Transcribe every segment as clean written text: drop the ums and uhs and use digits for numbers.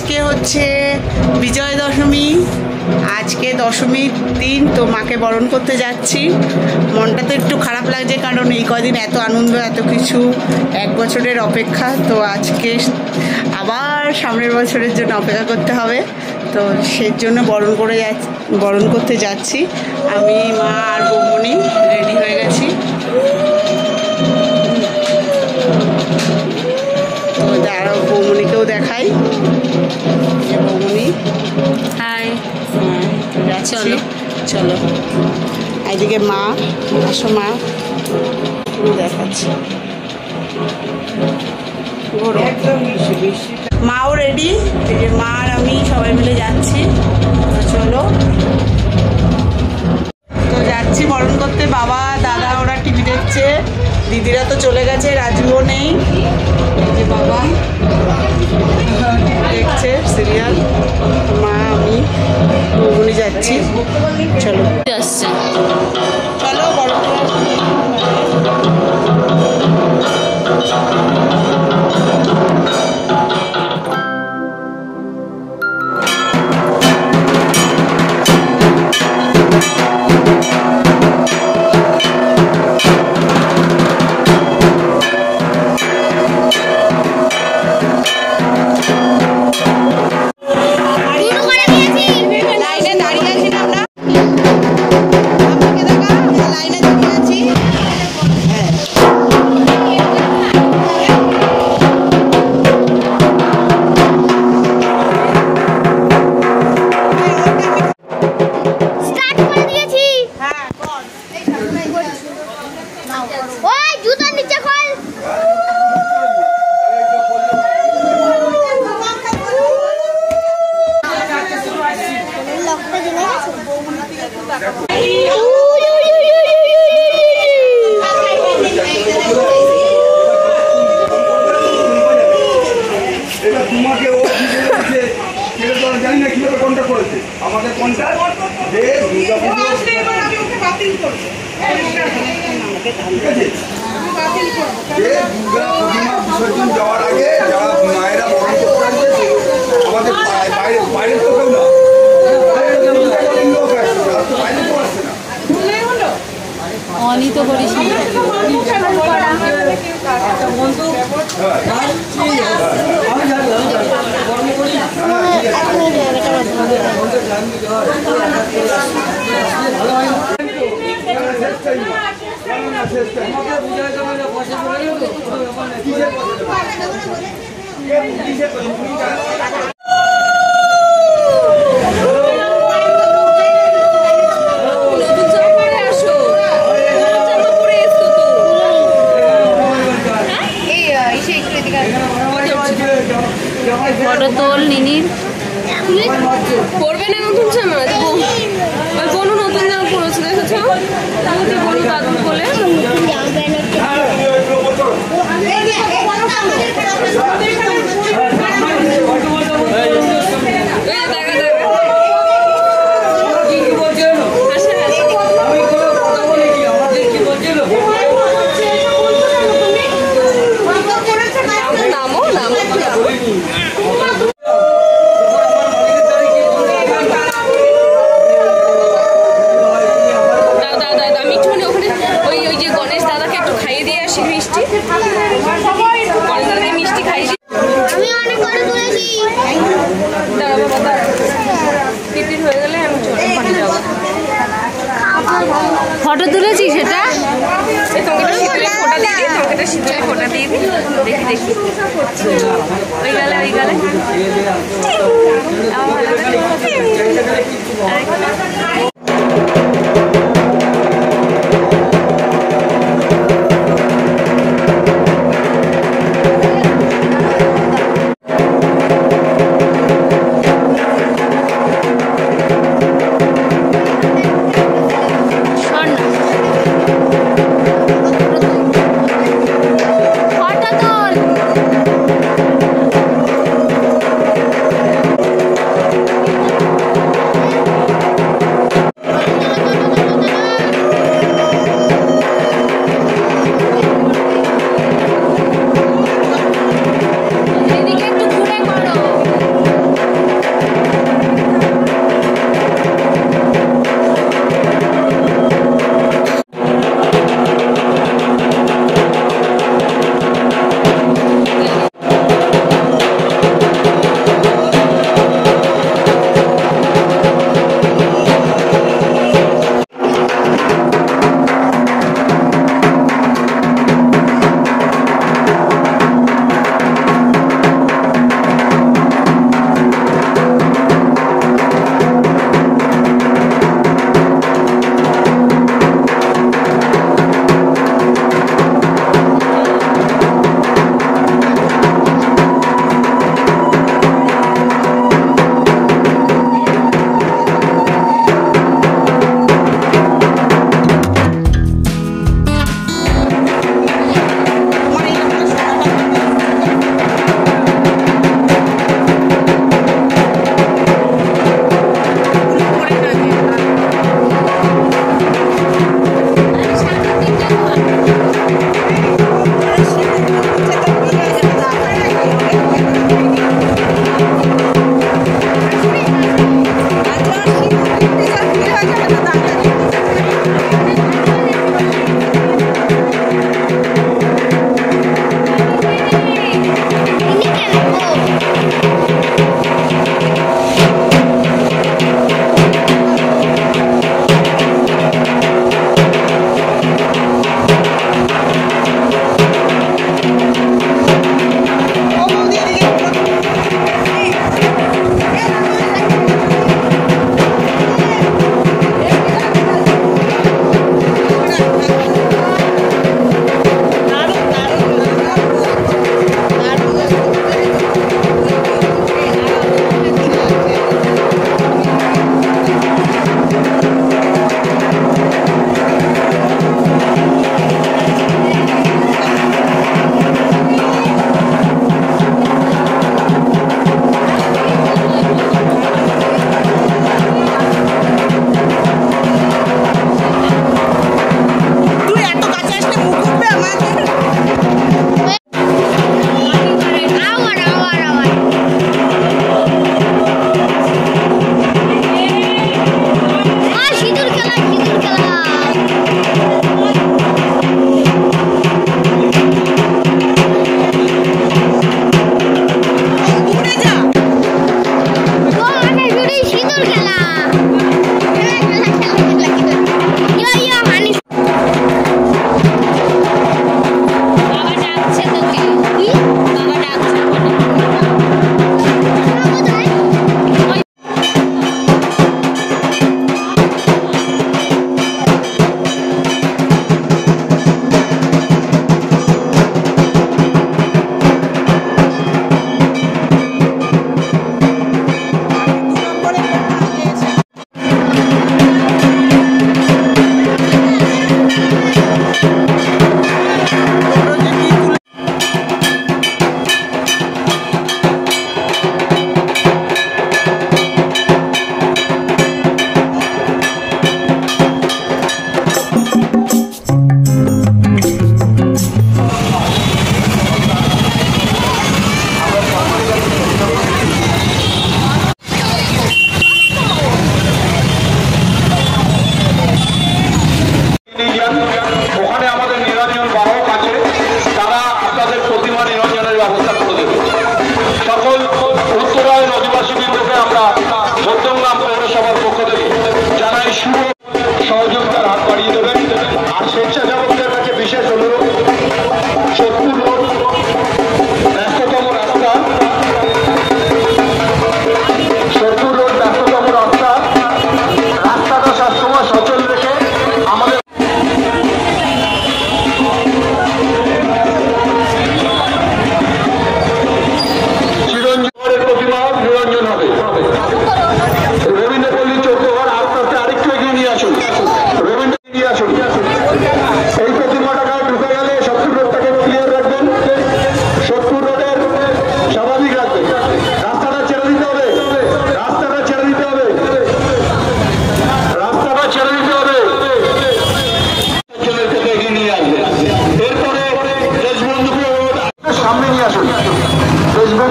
আজকে হচ্ছে বিজয় দশমী। আজকে দশমীর দিন, তো মাকে বরণ করতে যাচ্ছি। মনটা তো একটু খারাপ লাগছে, কারণ এই কদিন এত আনন্দ, এত কিছু, 1 বছরের অপেক্ষা। তো আজকে আবার সামনের বছরের জন্য অপেক্ষা করতে হবে। তো সেই জন্য বরণ করতে যাচ্ছি। আমি, মা আর বৌমনি রেডি হয়ে গেছি। তো দাঁড়াও, বৌমনিকেও দেখাই। বৌমনি, হাই। চলো চলো। এদিকে মা, আসো মা, দেখাচ্ছি। মাও রেডি, এই যে মা আর আমি সবাই মিলে যাচ্ছি। চলো, তো যাচ্ছি বরণ করতে। বাবা দাদা ওরা টিভি দেখছে, দিদিরা তো চলে গেছে, রাজুও নেই। যে বাবা দেখছে সিরিয়াল, মা আমি বৌমনি যাচ্ছি। চলো আসছে, চলো বরণ বিসর্জন যাওয়ার আগে যারা মায়েরা বরণ করতে আসবে, আমাদের বাইরের তো কেউ না, অনি তো করিস ফটো তোল নিনির। পড়বে না নতুন জামা, ওই বোনও নতুন জামা পড়েছে, দেখেছো? বোন দাদু বলে ফটো তুলেছি সেটা ফোটা দিয়ে দিই, দেখি দেখি ওই গেলে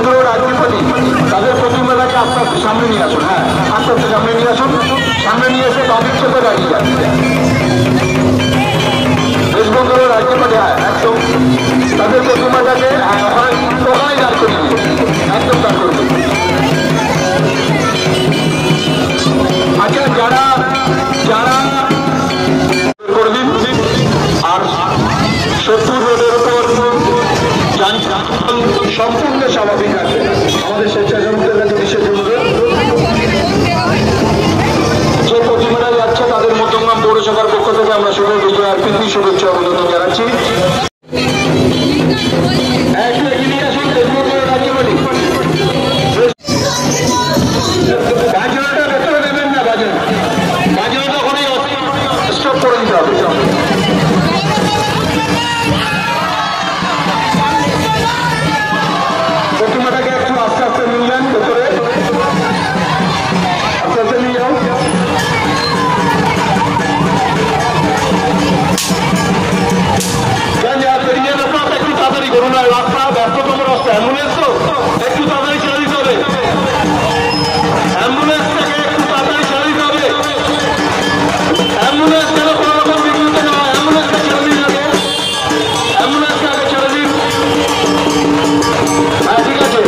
বন্ধুরা রাজ্যপতি তাদের প্রতিমাটাকে আস্তে আস্তে সামনে নিয়ে আসুন। হ্যাঁ, আস্তে আস্তে সামনে নিয়ে আসুন। সামনে নিয়ে এসে বাদিক চোখে দাঁড়িয়ে যান। দেশ বন্ধুরা রাজ্যপতি, হ্যাঁ একদম তাদের প্রতিমাটাকে ওখানে দাঁড় করে দিন, একদম দাঁড় করে দিন। আচ্ছা, যারা যারা করে দিন। আর 70 রোডের উপর সম্পূর্ণ স্বাভাবিক আছে। আমাদের স্বেচ্ছাসেবকদের কাছে বিশেষ অনুরোধ, যে প্রতিমারা যাচ্ছে তাদের মধ্যমগ্রাম পৌরসভার পক্ষ থেকে আমরা শুভ বিজয় আর প্রীতি শুভেচ্ছা অভিনন্দন জানাচ্ছি। একটু এগিয়ে আসুন। বাজনাটা ভেতরে দেবেন না, বাজনাটা ওখানেই স্টপ করে দিতে হবে। প্রতিমাটাকে একটু আস্তে আস্তে নিয়ে যান ভেতরে, আস্তে আস্তে নিয়ে যাও। বেরিয়ে আপনার একটু তাড়াতাড়ি করুন, আর রাস্তা ব্যস্ততম রাস্তা, অ্যাম্বুলেন্স তো একটু তাড়াতাড়ি ছেড়ে দিতে হবে। অ্যাম্বুলেন্সটাকে একটু তাড়াতাড়ি ছেড়ে দিতে হবে। অ্যাম্বুলেন্স যেন কোনো রকম বিঘ্নিত না হয়, অ্যাম্বুলেন্সটা ছেড়ে দিন আগে, অ্যাম্বুলেন্সটা আগে ছেড়ে দিন। হ্যাঁ, ঠিক আছে।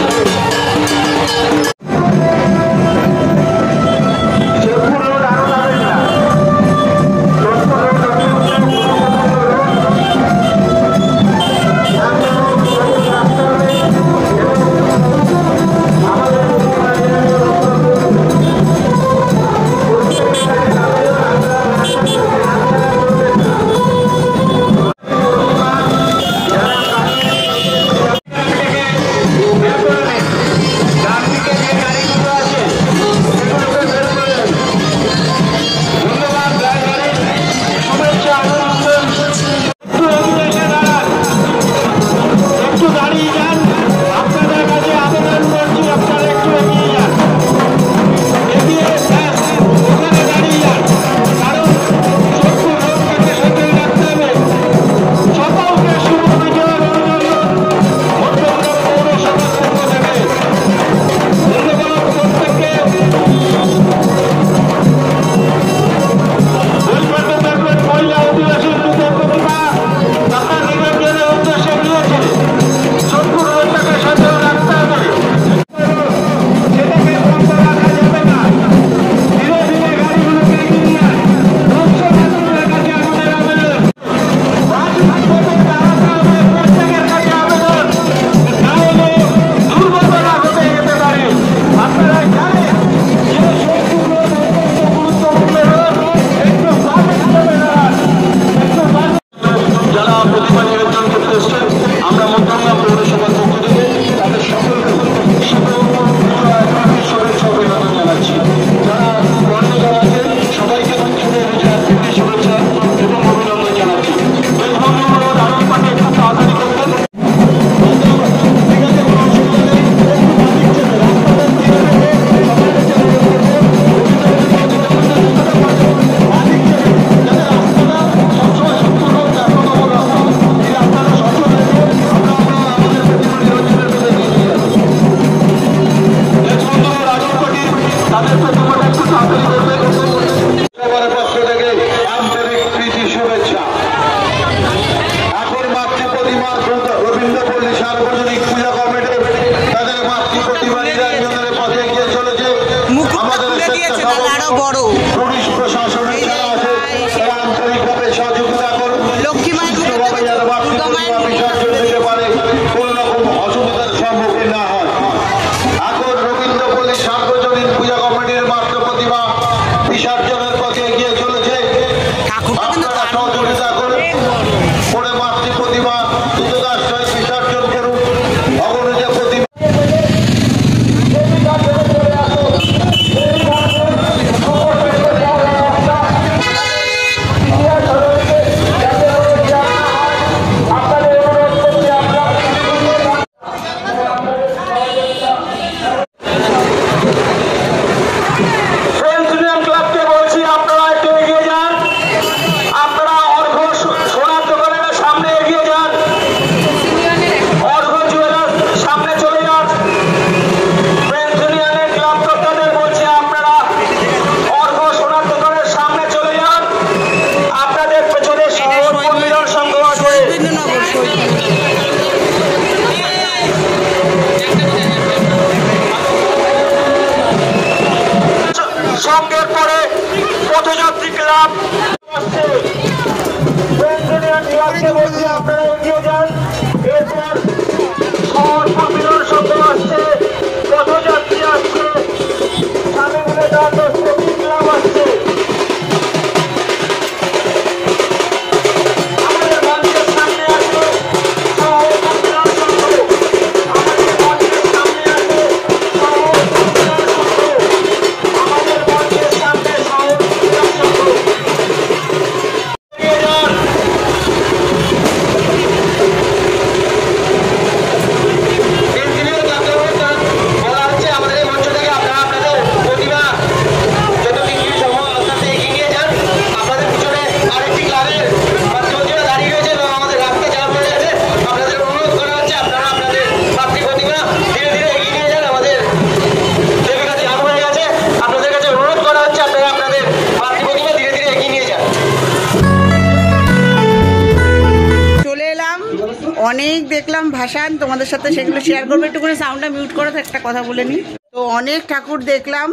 দেখলাম ভাসান, তোমাদের সাথে সেগুলো শেয়ার করবো। একটু করে সাউন্ডটা মিউট করো, তো একটা কথা বলে নিই। তো অনেক ঠাকুর দেখলাম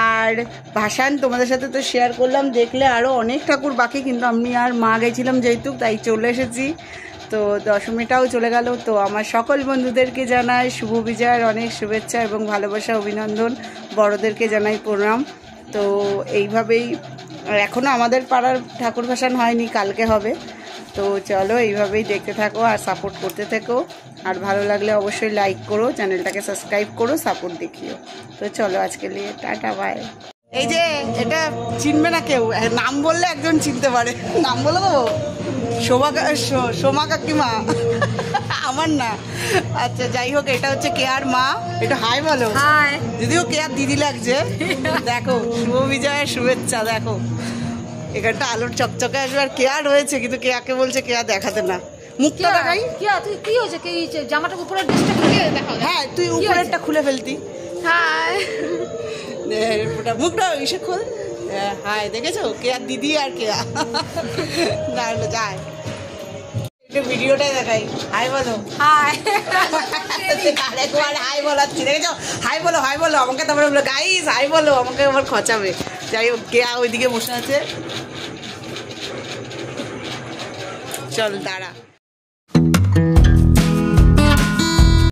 আর ভাসান তোমাদের সাথে তো শেয়ার করলাম, দেখলে আরও অনেক ঠাকুর বাকি, কিন্তু আমি আর মা গেছিলাম যেহেতু, তাই চলে এসেছি। তো দশমীটাও চলে গেল। তো আমার সকল বন্ধুদেরকে জানাই শুভ বিজয়ের অনেক শুভেচ্ছা এবং ভালোবাসা, অভিনন্দন। বড়দেরকে জানাই প্রণাম। তো এইভাবেই, এখনও আমাদের পাড়ার ঠাকুর ভাসান হয়নি, কালকে হবে। তো চলো এইভাবেই দেখতে থাকো আর সাপোর্ট করতে থেকো। আর ভালো লাগলে অবশ্যই লাইক করো, চ্যানেলটাকে সাবস্ক্রাইব করো, সাপোর্ট দেখিও। তো চলো আজকে নিয়ে টাটা বাই। এই যে এটা চিনবে না কেউ, নাম বললে একজন চিনতে পারে। নাম বলে দেবো, সোমা কাকিমা আমার না। আচ্ছা যাই হোক, এটা হচ্ছে কেয়ার মা। এটা হাই বলো। যদিও কেয়ার দিদি লাগছে। দেখো শুভ বিজয়ের শুভেচ্ছা। দেখো এখানটা আলোর চকচকে আসবে, আর কেয়া রয়েছে, কিন্তু কেয়াকে বলছে কেয়া দেখাতে না। মুখটা দেখাই। কি হয়েছে? কি জামাটা উপরের ড্রেসটা খুলে দেখাও। হ্যাঁ তুই উপরেরটা খুলে ফেলতি। হাই, মুখটা ইসে খোল। হাই, দেখেছো কেয়া দিদি আর কেয়া। দাঁড়ালো যায়, একটু ভিডিওটাই দেখাই। হাই বলো। হাই, আরেকবার হাই বলাচ্ছি, দেখেছো? হাই বলো, হাই বলো আমাকে। তারপরে বলো গাইস হাই বলো আমাকে, আবার খচাবে। যাই হোক, কেয়া ওইদিকে বসে আছে। চল দাঁড়া।